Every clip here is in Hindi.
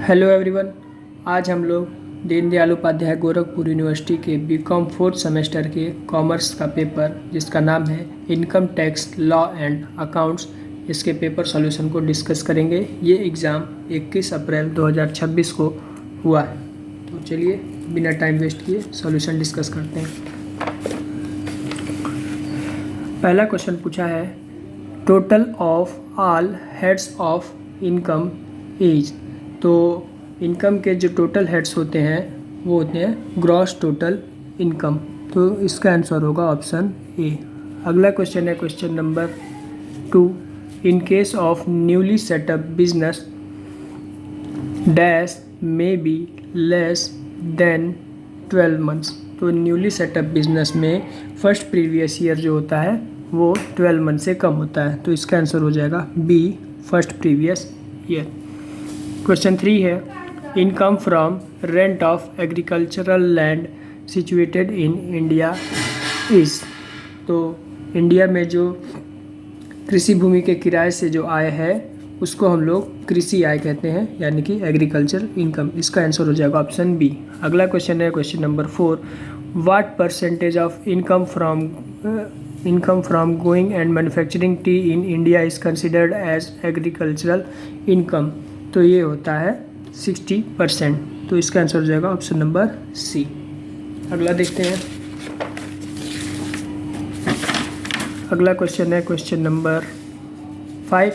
Hello everyone. आज हम लोग दीनदयाल उपाध्याय गोरखपुर यूनिवर्सिटी के बीकॉम फोर्थ सेमेस्टर के कॉमर्स का पेपर जिसका नाम है income tax law and accounts, इसके पेपर सॉल्यूशन को डिस्कस करेंगे। ये एग्ज़ाम 21 अप्रैल 2026 को हुआ है। तो चलिए बिना टाइम वेस्ट किए सॉल्यूशन डिस्कस करते हैं। पहला क्वेश्चन पूछा है, total of all heads of income is. तो इनकम के जो टोटल हेड्स होते हैं वो होते हैं ग्रॉस टोटल इनकम। तो इसका आंसर होगा ऑप्शन ए। अगला क्वेश्चन है question number 2, in case of newly setup business dash may be less than 12 months. तो न्यूली सेटअप बिजनेस में फर्स्ट प्रीवियस ईयर जो होता है वो 12 मंथ से कम होता है। तो इसका आंसर हो जाएगा B, first previous year. Question 3 है, income from rent of agricultural land situated in India is. तो इंडिया में जो कृषि भूमि के किराए से जो आय है उसको हम लोग कृषि आय कहते हैं, यानी कि एग्रीकल्चर इनकम। इसका आंसर हो जाएगा ऑप्शन बी। अगला क्वेश्चन है question number 4, what percentage of income from growing and manufacturing tea in India is considered as agricultural income. तो ये होता है 60%। तो इसका आंसर हो जाएगा ऑप्शन नंबर सी। अगला देखते हैं। अगला क्वेश्चन है क्वेश्चन नंबर 5।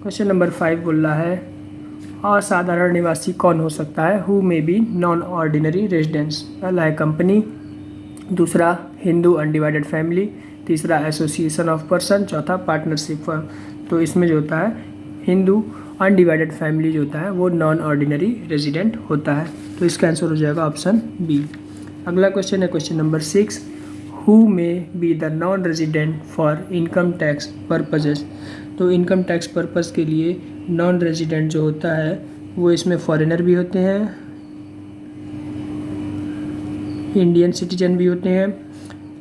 क्वेश्चन नंबर 5 बोल रहा है, असाधारण निवासी कौन हो सकता है, who may be non ordinary residents. पहला है कंपनी, दूसरा हिंदू अनडिवाइडेड फैमिली, तीसरा एसोसिएशन ऑफ पर्सन, चौथा पार्टनरशिप फर्म। तो इसमें जो होता है हिंदू अनडिवाइडेड फैमिली जो होता है वो नॉन ऑर्डिनरी रेजिडेंट होता है। तो इसका आंसर हो जाएगा ऑप्शन बी। अगला क्वेश्चन है question number 6, who may be the non resident for income tax purposes. तो इनकम टैक्स पर्पज़ के लिए नॉन रेजिडेंट जो होता है वो इसमें फॉरेनर भी होते हैं, इंडियन सिटीजन भी होते हैं,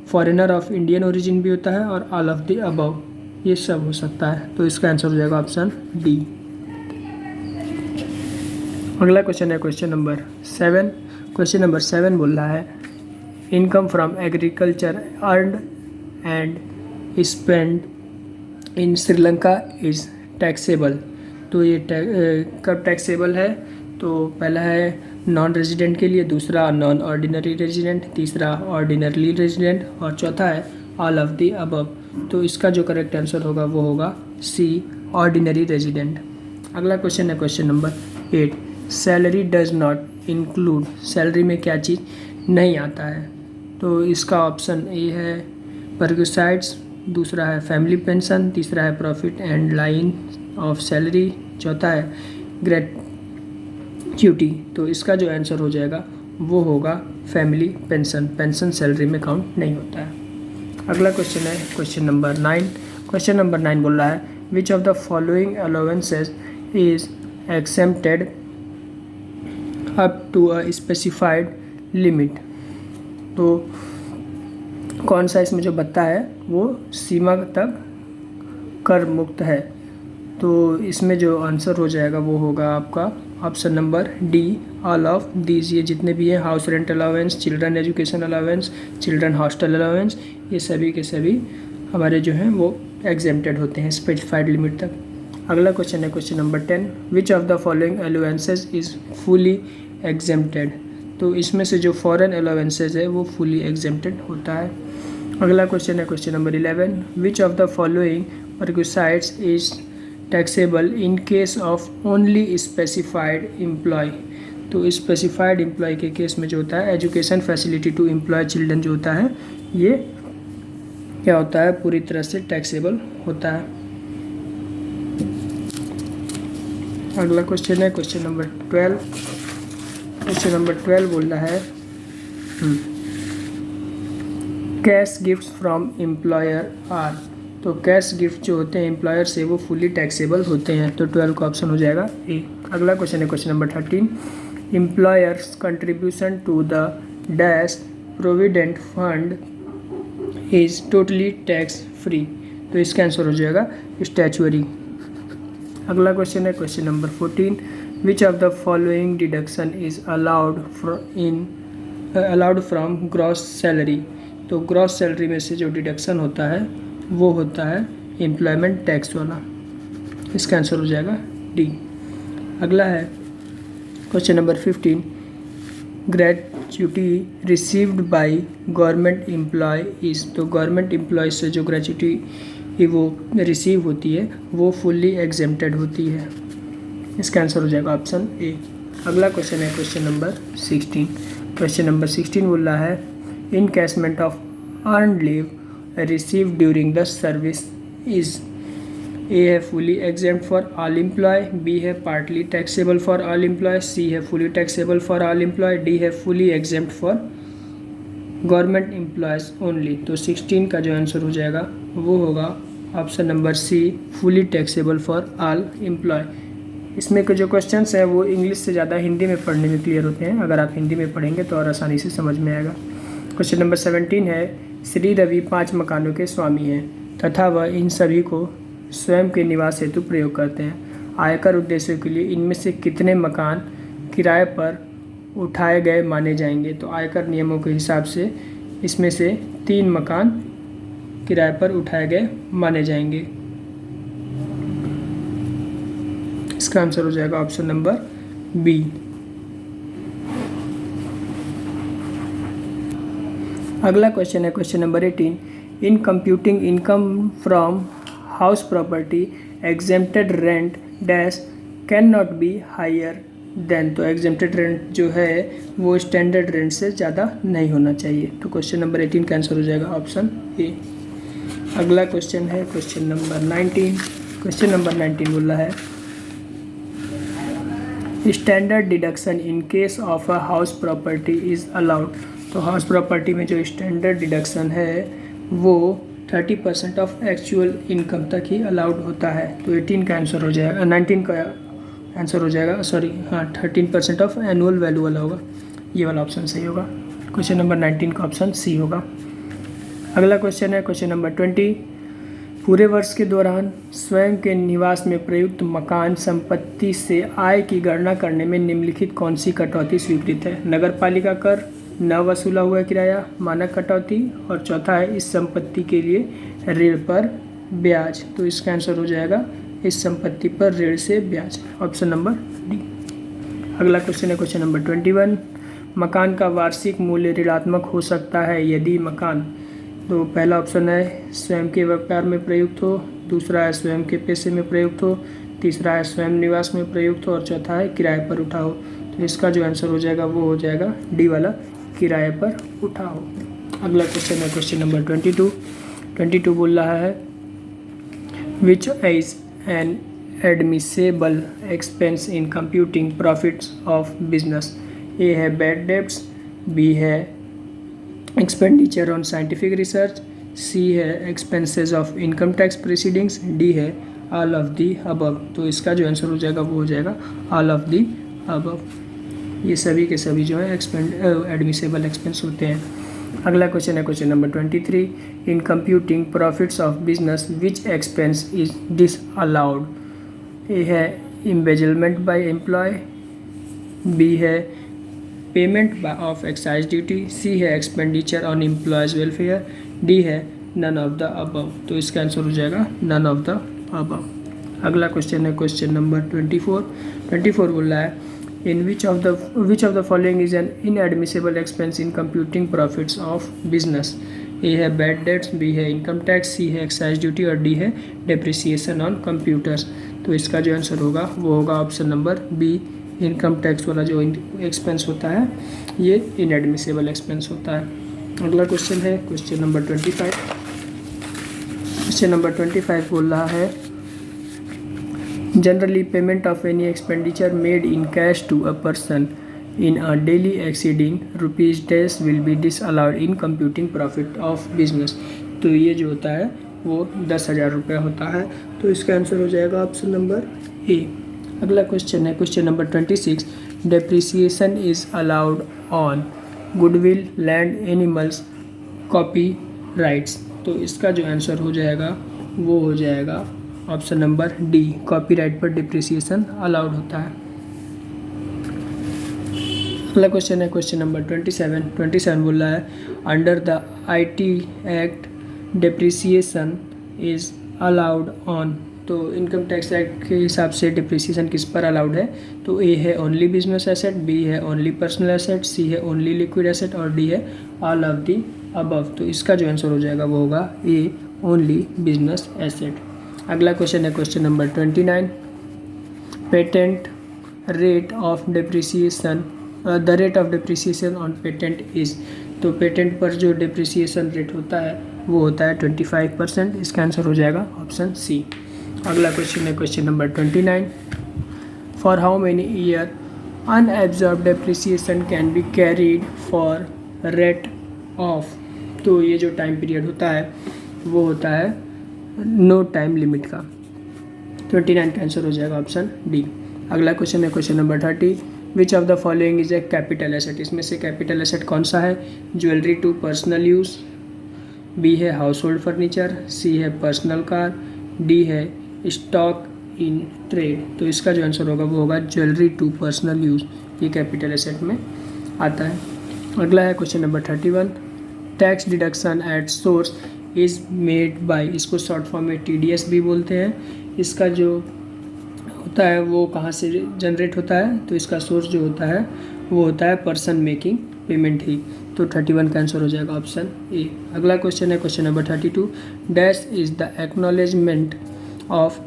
फॉरेनर ऑफ इंडियन ओरिजिन भी होता है और ऑल ऑफ द अबव, ये सब हो सकता है। तो इसका आंसर हो जाएगा ऑप्शन डी। अगला क्वेश्चन है क्वेश्चन नंबर 7। क्वेश्चन नंबर 7 बोल रहा है, income from agriculture earned and spend in Sri Lanka is taxable. तो ये कब टैक्सेबल है? तो पहला है नॉन रेजिडेंट के लिए, दूसरा नॉन ऑर्डिनरी रेजिडेंट, तीसरा ऑर्डिनरली रेजिडेंट और चौथा है ऑल ऑफ द अबव। तो इसका जो करेक्ट आंसर होगा वो होगा सी, ऑर्डिनरी रेजिडेंट। अगला क्वेश्चन है question number 8, salary does not include. Salary में क्या चीज़ नहीं आता है? तो इसका ऑप्शन ए है परक्यूसाइड्स, दूसरा है फैमिली पेंशन, तीसरा है profit and line of salary, चौथा है ग्रेट्यूटी। तो इसका जो आंसर हो जाएगा वो होगा फैमिली पेंशन। पेंशन सैलरी में काउंट नहीं होता है। अगला क्वेश्चन है क्वेश्चन नंबर 9। क्वेश्चन नंबर 9 बोल रहा है, which of the following allowances is exempted up to a specified limit. तो कौन सा इसमें जो बता है वो सीमा तक कर मुक्त है। तो इसमें जो आंसर हो जाएगा वो होगा आपका option number D, all of these. ये जितने भी हैं, house rent allowance, children education allowance, children hostel allowance, ये सभी के सभी हमारे जो हैं वो एग्जेम्प्टेड होते हैं स्पेसिफाइड लिमिट तक। अगला क्वेश्चन है question number 10, which of the following allowances is fully exempted. तो इसमें से जो फॉरेन अलाउंसेस है वो फुली एग्जेम्प्टेड होता है। अगला क्वेश्चन है question number 11, which of the following perquisites is taxable in case of only specified employ. तो स्पेसिफाइड एम्प्लॉय के केस में जो होता है education facility to employ children जो होता है ये क्या होता है, पूरी तरह से टैक्सेबल होता है। अगला क्वेश्चन है क्वेश्चन नंबर 12। क्वेश्चन नंबर 12 बोल रहा है, cash gift from employer are. तो कैश गिफ्ट जो होते हैं एम्प्लॉयर से वो फुली टैक्सेबल होते हैं। तो 12 का ऑप्शन हो जाएगा ए। अगला क्वेश्चन है question number 13, employer's contribution to the dash provident fund is totally tax free. तो इसका आंसर हो जाएगा स्टैचुअरी। अगला क्वेश्चन है question number 14, which of the following deduction is allowed from gross salary. तो ग्रॉस सैलरी में से जो डिडक्शन होता है वो होता है एम्प्लॉयमेंट टैक्स वाला। इसका आंसर हो जाएगा डी। अगला है question number 15, gratuity received by government employee is. तो गवर्नमेंट एम्प्लॉय से जो ग्रेच्युटी वो रिसीव होती है वो फुल्ली एग्जेम्प्टेड होती है। इसका आंसर हो जाएगा ऑप्शन ए। अगला क्वेश्चन है क्वेश्चन नंबर 16। क्वेश्चन नंबर 16 बोल रहा है encashment of earned leave receive during the service is. A है fully exempt for all employ, B है partly taxable for all employ, C है fully taxable for all employ, D है fully exempt for government employees only. तो 16 का जो आंसर हो जाएगा वो होगा option number C, fully taxable for all employ. इसमें के जो क्वेश्चंस है वो इंग्लिश से ज़्यादा हिंदी में पढ़ने में क्लियर होते हैं। अगर आप हिंदी में पढ़ेंगे तो और आसानी से समझ में आएगा। क्वेश्चन नंबर 17 है श्री रवि 5 मकानों के स्वामी हैं तथा वह इन सभी को स्वयं के निवास हेतु प्रयोग करते हैं। आयकर उद्देश्यों के लिए इनमें से कितने मकान किराए पर उठाए गए माने जाएंगे। तो आयकर नियमों के हिसाब से इसमें से 3 मकान किराए पर उठाए गए माने जाएंगे। इसका आंसर हो जाएगा ऑप्शन नंबर बी। अगला क्वेश्चन है question number 18, in computing income from house property exempted rent dash can not be higher than. तो एग्जेम्प्टेड रेंट जो है वो स्टैंडर्ड रेंट से ज़्यादा नहीं होना चाहिए। तो क्वेश्चन नंबर 18 का आंसर हो जाएगा ऑप्शन ए। अगला क्वेश्चन है क्वेश्चन नंबर 19। क्वेश्चन नंबर 19 बोल रहा है standard deduction in case of a house property is allowed. तो हाउस प्रॉपर्टी में जो स्टैंडर्ड डिडक्शन है वो 30% ऑफ एक्चुअल इनकम तक ही अलाउड होता है। तो 18 का आंसर हो जाएगा, 19 का आंसर हो जाएगा, सॉरी हाँ 13% ऑफ एनुअल वैल्यू वाला होगा। ये वाला ऑप्शन सही होगा। क्वेश्चन नंबर 19 का ऑप्शन सी होगा। अगला क्वेश्चन है क्वेश्चन नंबर 20, पूरे वर्ष के दौरान स्वयं के निवास में प्रयुक्त मकान संपत्ति से आय की गणना करने में निम्नलिखित कौन सी कटौती स्वीकृत है। नगर पालिका कर, न वसूला हुआ किराया, मानक कटौती, और चौथा है इस संपत्ति के लिए ऋण पर ब्याज। तो इसका आंसर हो जाएगा इस संपत्ति पर ऋण से ब्याज, ऑप्शन नंबर डी। अगला क्वेश्चन है क्वेश्चन नंबर 21, मकान का वार्षिक मूल्य ऋणात्मक हो सकता है यदि मकान। तो पहला ऑप्शन है स्वयं के व्यापार में प्रयुक्त हो, दूसरा है स्वयं के पैसे में प्रयुक्त हो, तीसरा है स्वयं निवास में प्रयुक्त हो, और चौथा है किराए पर उठा हो। तो इसका जो आंसर हो जाएगा वो हो जाएगा डी वाला, किराए पर उठा हो। अगला क्वेश्चन है क्वेश्चन नंबर 22 बोल रहा है which is an admissible expense in computing profits of business. A है बैड डेब्ट्स, बी है expenditure on scientific research, C है expenses of income tax proceedings, D है ऑल ऑफ दी अबव। तो इसका जो आंसर हो जाएगा वो हो जाएगा ऑल ऑफ दी अबव। ये सभी के सभी जो है एडमिसेबल एक्सपेंस होते हैं। अगला क्वेश्चन है question number 23, in computing profits of business which expense is disallowed. A है एम्बेजलमेंट बाय एम्प्लॉय, बी है payment of excise duty, C है expenditure on employees welfare, D है नन ऑफ द अबव। तो इसका आंसर हो जाएगा नन ऑफ द अबव। अगला क्वेश्चन है क्वेश्चन नंबर 24 बोल रहा है in which of the following is an inadmissible expense in computing profits of business। A है बैड डेट्स, बी है इनकम टैक्स, सी है एक्साइज ड्यूटी, और डी है डेप्रिसिएशन ऑन कंप्यूटर्स। तो इसका जो आंसर होगा वो होगा option number B, income tax वाला जो एक्सपेंस होता है ये इनएडमिसिबल एक्सपेंस होता है। अगला क्वेश्चन है क्वेश्चन नंबर 25। क्वेश्चन नंबर 25 बोल रहा है generally payment of any expenditure made in cash to a person in a daily exceeding rupees dash will be disallowed in computing profit of business। तो ये जो होता है वो 10,000 रुपये होता है। तो इसका आंसर हो जाएगा ऑप्शन नंबर ए। अगला क्वेश्चन है question number 26, depreciation is allowed on goodwill, land, animals, copy rights. तो इसका जो आंसर हो जाएगा वो हो जाएगा ऑप्शन नंबर डी, कॉपीराइट पर डिप्रिसिएशन अलाउड होता है। अगला क्वेश्चन है क्वेश्चन नंबर 27 बोल रहा है under the IT act depreciation is allowed on. तो इनकम टैक्स एक्ट के हिसाब से डिप्रिसिएशन किस पर अलाउड है? तो ए है ओनली बिजनेस एसेट, बी है ओनली पर्सनल एसेट, सी है ओनली लिक्विड एसेट और डी है ऑल ऑफ दी अबव। तो इसका जो आंसर हो जाएगा वो होगा ए ओनली बिजनेस एसेट। अगला क्वेश्चन है question number 29 patent rate of depreciation the rate of depreciation on patent is. तो पेटेंट पर जो डिप्रिसिएशन रेट होता है वो होता है 25%। इसका आंसर हो जाएगा ऑप्शन सी। अगला क्वेश्चन है question number 29 for how many year unabsorbed depreciation can be carried for rate of. तो ये जो टाइम पीरियड होता है वो होता है नो टाइम लिमिट का। 29 का आंसर हो जाएगा ऑप्शन डी। अगला क्वेश्चन है question number 30 which of the following is a capital asset. इसमें से कैपिटल एसेट कौन सा है? Jewellery to personal use, B है हाउस होल्ड फर्नीचर, सी है पर्सनल कार, डी है स्टॉक इन ट्रेड। तो इसका जो आंसर होगा वो होगा ज्वेलरी टू पर्सनल यूज़, ये कैपिटल एसेट में आता है। अगला है question number 31 tax deduction at source is made by. इसको शॉर्ट फॉर्म में TDS भी बोलते हैं। इसका जो होता है वो कहाँ से जनरेट होता है? तो इसका सोर्स जो होता है वो होता है पर्सन मेकिंग पेमेंट ही। तो 31 का आंसर हो जाएगा ऑप्शन ए। अगला क्वेश्चन है question number 32 dash is the acknowledgement of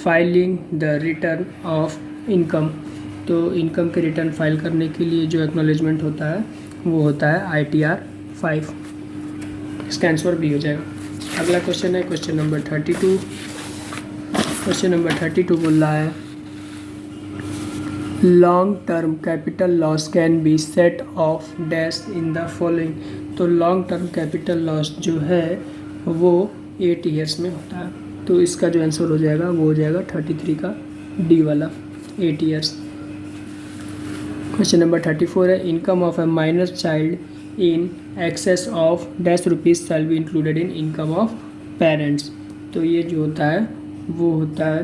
filing the return of income. तो इनकम के रिटर्न फाइल करने के लिए जो एक्नॉलेजमेंट होता है वो होता है ITR 5। इसका आंसर बी हो जाएगा। अगला क्वेश्चन है क्वेश्चन नंबर 32। क्वेश्चन नंबर 32 बोल रहा है long term capital loss can be set of dash in the following. तो लॉन्ग टर्म कैपिटल लॉस जो है वो 8 ईयर्स में होता है। तो इसका जो आंसर हो जाएगा वो हो जाएगा 33 का डी वाला 8 ईयर्स। क्वेश्चन नंबर 34 है income of A minor child in excess of dash rupees shall be included in income of parents. तो ये जो होता है वो होता है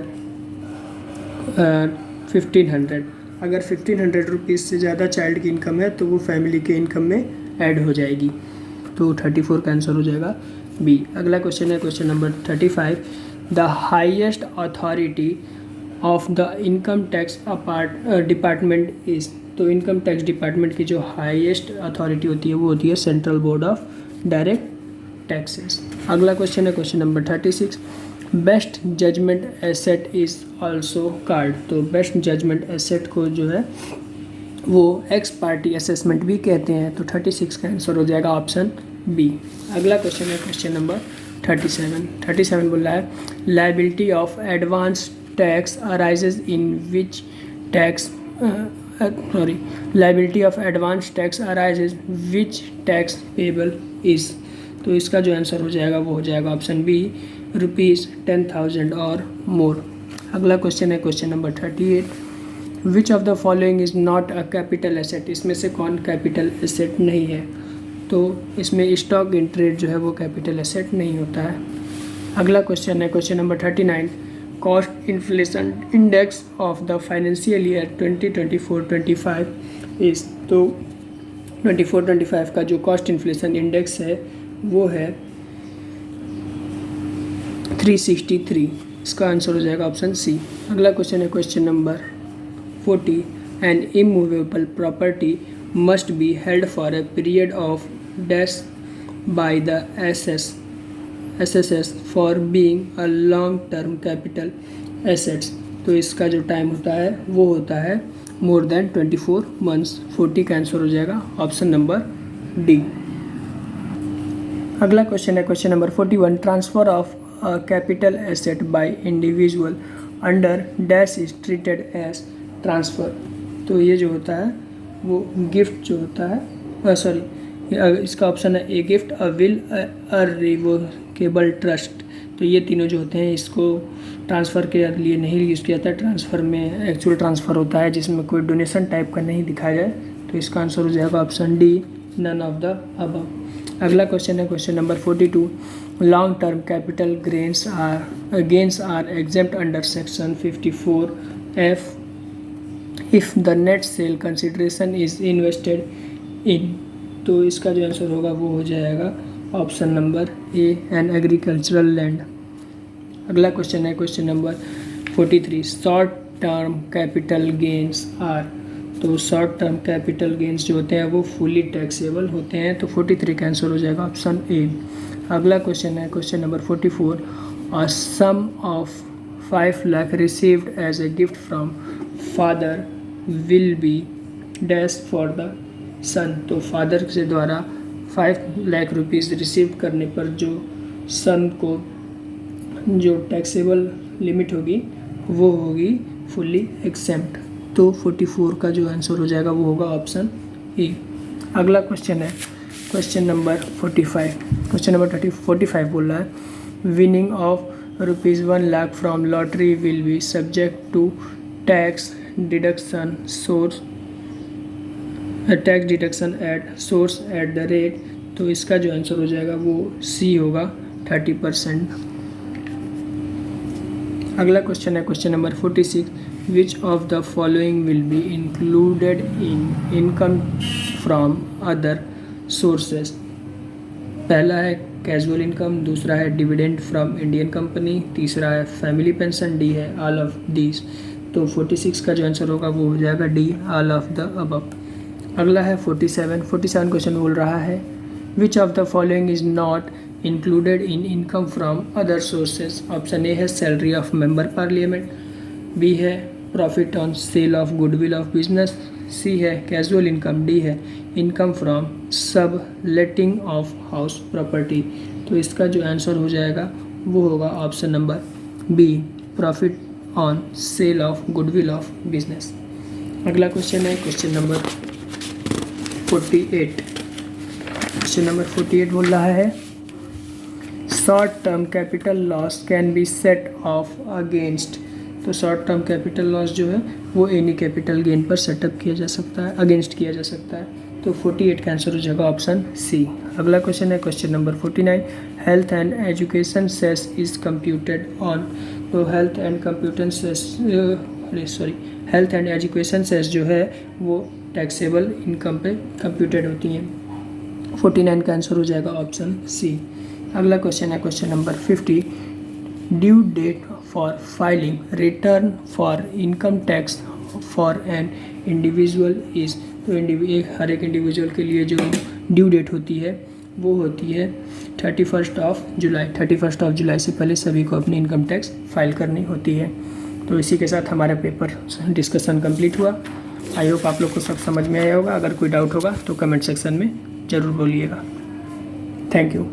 1500। अगर 1500 रुपीज़ से ज़्यादा चाइल्ड की इनकम है तो वो फैमिली के इनकम में ऐड हो जाएगी। तो 34 का आंसर हो जाएगा बी। अगला क्वेश्चन है question number 35 the highest authority of the income tax department is. तो इनकम टैक्स डिपार्टमेंट की जो हाईएस्ट अथॉरिटी होती है वो होती है central board of direct taxes. अगला क्वेश्चन है question number 36 best judgement asset is also called. तो बेस्ट जजमेंट एसेट को जो है वो एक्स पार्टी असेसमेंट भी कहते हैं। तो 36 का आंसर हो जाएगा ऑप्शन बी। अगला क्वेश्चन है क्वेश्चन नंबर 37 बोल रहा है liability of advance tax arises in which tax liability of advance tax arises which tax payable is. तो इसका जो आंसर हो जाएगा वो हो जाएगा ऑप्शन बी ₹10,000 और मोर। अगला क्वेश्चन है question number 38 which of the following is not a capital asset. इसमें से कौन कैपिटल एसेट नहीं है? तो इसमें स्टॉक इन ट्रेड जो है वो कैपिटल एसेट नहीं होता है। अगला क्वेश्चन है question number 39 cost inflation index of the financial year 2024-25 is. तो 24-25 का जो कॉस्ट इन्फ्लेशन इंडेक्स है वो है 363। इसका आंसर हो जाएगा ऑप्शन सी। अगला क्वेश्चन है question number 40 N immovable property must be held for a period of dash by the SSS for being a long term capital assets. तो इसका जो टाइम होता है वो होता है मोर देन 24 मंथ्स। 40 का आंसर हो जाएगा ऑप्शन नंबर डी। अगला क्वेश्चन है question number 41 transfer of capital asset by individual under dash is treated as transfer. तो ये जो होता है वो गिफ्ट जो होता है इसका ऑप्शन है a gift a will a revocable trust. तो ये तीनों जो होते हैं इसको ट्रांसफ़र के लिए नहीं यूज़ किया जाता है। ट्रांसफ़र में एक्चुअल ट्रांसफ़र होता है जिसमें कोई डोनेशन टाइप का नहीं दिखाया जाए। तो इसका आंसर हो जाएगा option D none of the above. अगला क्वेश्चन है question number 42 long term capital gains are exempt under section 54F if the net sale consideration is invested in, तो इसका जो आंसर होगा वो हो जाएगा option number A, an agricultural land. अगला क्वेश्चन है question number 43, short term capital gains are, तो शॉर्ट टर्म कैपिटल गेंस जो होते हैं वो फुली टैक्सेबल होते हैं, तो 43 का आंसर हो जाएगा ऑप्शन ए। अगला क्वेश्चन है question number 44, a sum of 5 lakh received as a gift from father will be dash for the son, तो फादर से द्वारा 5 लाख रुपीज़ रिसीव करने पर जो सन को जो टैक्सेबल लिमिट होगी वो होगी फुल्ली एक्सेम्प्ट, तो 44 का जो आंसर हो जाएगा वो होगा ऑप्शन ए। अगला क्वेश्चन है क्वेश्चन नंबर 45, क्वेश्चन नंबर 45 बोल रहा है winning of ₹1 lakh from lottery will be subject to tax deduction source tax deduction at source at the rate, तो इसका जो आंसर हो जाएगा वो सी होगा 30%। अगला क्वेश्चन है question number 46, which of the following will be included in income from other sources. पहला है कैजुअल इनकम, दूसरा है डिविडेंड फ्रॉम इंडियन कंपनी, तीसरा है फैमिली पेंशन, डी है ऑल ऑफ दीज, तो 46 का जो आंसर होगा वो हो जाएगा D, all of the above. अगला है 47 क्वेश्चन बोल रहा है which of the following is not included in income from other sources. Option A है salary of member parliament, B है profit on sale of goodwill of business, C है कैजुअल इनकम, डी है इनकम फ्रॉम सब लेटिंग ऑफ हाउस प्रॉपर्टी, तो इसका जो आंसर हो जाएगा वो होगा option number B, profit on sale of goodwill of business. अगला क्वेश्चन है क्वेश्चन नंबर 48, क्वेश्चन नंबर 48 बोल रहा है short term capital loss can be set off against, तो शॉर्ट टर्म कैपिटल लॉस जो है वो एनी कैपिटल गेन पर सेटअप किया जा सकता है, अगेंस्ट किया जा सकता है, तो 48 का आंसर हो जाएगा ऑप्शन सी। अगला क्वेश्चन है question number 49, health and education cess is computed on, तो हेल्थ एंड एजुकेशन सेस जो है वो टैक्सेबल इनकम पे कंप्यूटेड होती हैं, 49 का आंसर हो जाएगा ऑप्शन सी। अगला क्वेश्चन है question number 50, due date for filing return for income tax for an individual is, तो हर एक इंडिविजुअल के लिए जो ड्यू डेट होती है वो होती है 31 जुलाई। 31 जुलाई से पहले सभी को अपनी इनकम टैक्स फाइल करनी होती है। तो इसी के साथ हमारा पेपर डिस्कशन कंप्लीट हुआ। आई होप आप लोग को सब समझ में आया होगा। अगर कोई डाउट होगा तो कमेंट सेक्शन में ज़रूर बोलिएगा। Thank you.